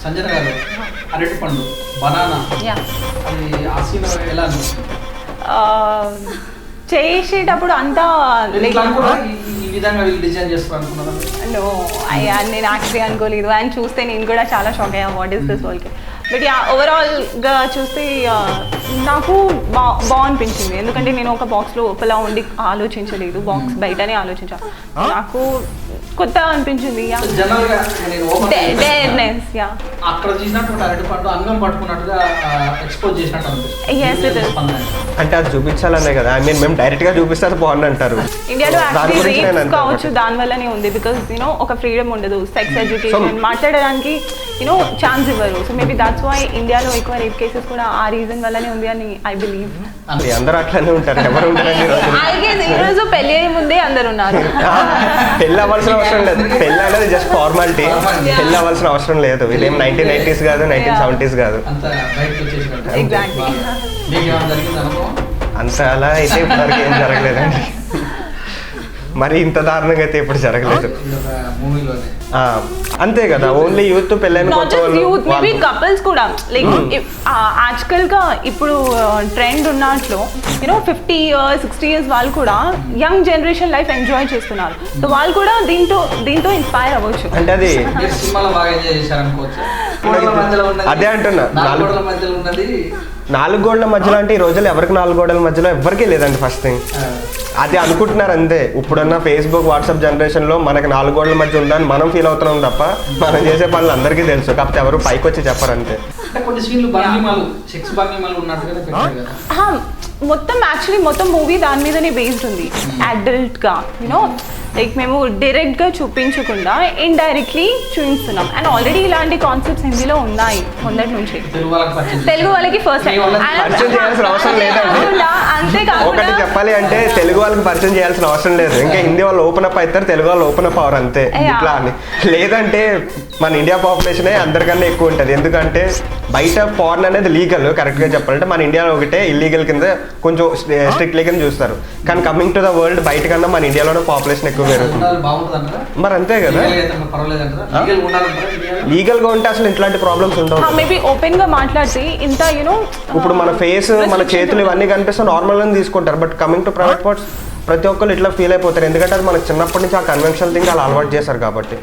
సంజన గారు అరటి పండు బనానా అది ఆ సీన్ ఎలా చేసేటప్పుడు అంతా ఈ విధంగా వీళ్ళు డిజైన్ చేస్తారు అనుకున్నారా? నో నేను యాక్చువల్లీ అనుకోలేదు. అండ్ చూస్తే నేను కూడా చాలా షాక్ అయ్యా, వాట్ ఈస్ దిస్ వాళ్ళకి. బట్ ఓవరాల్గా చూస్తే నాకు బాగనిపించింది. ఎందుకంటే నేను ఒక బాక్స్ లోపల ఉండి ఆలోచించలేదు, బాక్స్ బయటనే ఆలోచించాను. నాకు కొత్త అనిపించింది. అంటే అది చూపించాలనే కదా, ఐ మీన్ మేము డైరెక్ట్ గా చూపిస్తే అది బాగుంది అంటారు. ఇండియాలో కావచ్చు దాని వల్లనే ఉంది. బికాస్ యూనో ఒక ఫ్రీడమ్ ఉండదు, సెక్స్ ఎడ్యుకేషన్ మాట్లాడడానికి యూనో ఛాన్స్ ఇవ్వరు. సో మేబీ దాట్స్ వై ఇండియాలో ఎక్కువ రేప్ కేసెస్ కూడా ఆ రీజన్ వల్లనే ఉంది అని ఐ బిలీవ్. అందరూ అట్లానే ఉంటారు, ఎవరు ఈ రోజు పెళ్లి అయ్యే ముందే అందరు ఉన్నారు. పెళ్ళి అవ్వాల్సిన అవసరం లేదు, పెళ్ళి అనేది జస్ట్ ఫార్మాలిటీ, పెళ్ళి అవ్వాల్సిన అవసరం లేదు. ఇదేం 1990s కాదు, 1970s కాదు. అంత అలా అయితే ఇప్పటివరకు ఏం జరగలేదండి. మరి ఇంత దారుణంగా అయితే ఇప్పుడు జరగలేదు. అంతే కదా, ఓన్లీ యూత్ పెళ్ళైన కపుల్స్ కూడా లైక్ యాక్చువల్ గా ఇప్పుడు ట్రెండ్ ఉన్నట్లు యూనో 50 years 60 years వాళ్ళు కూడా యంగ్ జనరేషన్ లైఫ్ ఎంజాయ్ చేస్తున్నారు. సో వాళ్ళు కూడా దీంతో ఇన్స్పైర్ అవ్వచ్చు. అంటే అది అదే అంటున్నా, 4 గోడల మధ్యలో అంటే ఈ రోజుల్లో ఎవరికి 4 గోడల మధ్యలో ఎవరికీ లేదండి. ఫస్ట్ థింగ్ అది అనుకుంటున్నారు అంతే. ఇప్పుడున్న ఫేస్బుక్ వాట్సాప్ జనరేషన్ లో మనకి 4 గోడల మధ్య ఉందని మనం ఫీల్ అవుతున్నాం తప్ప మనం చేసే పనులు అందరికీ తెలుసు, కాకపోతే ఎవరు పైకి వచ్చి చెప్పరు అంతే. మొత్తం మూవీ దాని మీదనే బేస్డ్ ఉంది. అడల్ట్ గా యూనో లైక్ మేము డైరెక్ట్ గా చూపించకుండా ఇండైరెక్ట్లీ చూపిస్తున్నాం. అండ్ ఆల్రెడీ ఇలాంటి కాన్సెప్ట్స్ హిందీలో ఉన్నాయి మొదటి నుంచి. తెలుగు వాళ్ళకి ఫస్ట్ పరిచయం చేయాల్సిన అవసరం లేదండి. ఒకటి చెప్పాలి అంటే తెలుగు వాళ్ళకి పరిచయం చేయాల్సిన అవసరం లేదు. ఇంకా హిందీ వాళ్ళు ఓపెన్ అప్ అవుతారు, తెలుగు వాళ్ళు ఓపెన్ అప్ అవరు అంతే. ఇట్లా అని లేదంటే మన ఇండియా పాపులేషనే అందరికన్నా ఎక్కువ ఉంటుంది. ఎందుకంటే బయట ఫారెన్ అనేది లీగల్, కరెక్ట్ గా చెప్పాలంటే మన ఇండియాలో ఒకటే ఇల్లీగల్ కింద కొంచెం స్ట్రిక్ట్లీ కింద చూస్తారు. కానీ కమింగ్ టు ద వరల్డ్ బయట కన్నా మన ఇండియాలోనే పాపులేషన్ ఎక్కువ పెరుగుతుంది. మరి అంతే కదా, లీగల్ గా ఉంటే అసలు ఇట్లాంటి ప్రాబ్లమ్స్ ఉండవు. మేబీ ఓపెన్ గా మాట్లాడితే ఇంత యూనో ఇప్పుడు మన ఫేస్ మన చేతులు ఇవన్నీ కనిపిస్తే నార్మల్ గా తీసుకుంటారు. But coming to private parts ప్రతి ఒక్కరు ఇట్లా ఫీల్ అయిపోతారు. ఎందుకంటే అది మనకు చిన్నప్పటి నుంచి ఆ కన్వెన్షనల్ థింగ్ అలా అలవాటు చేశారు కాబట్టి.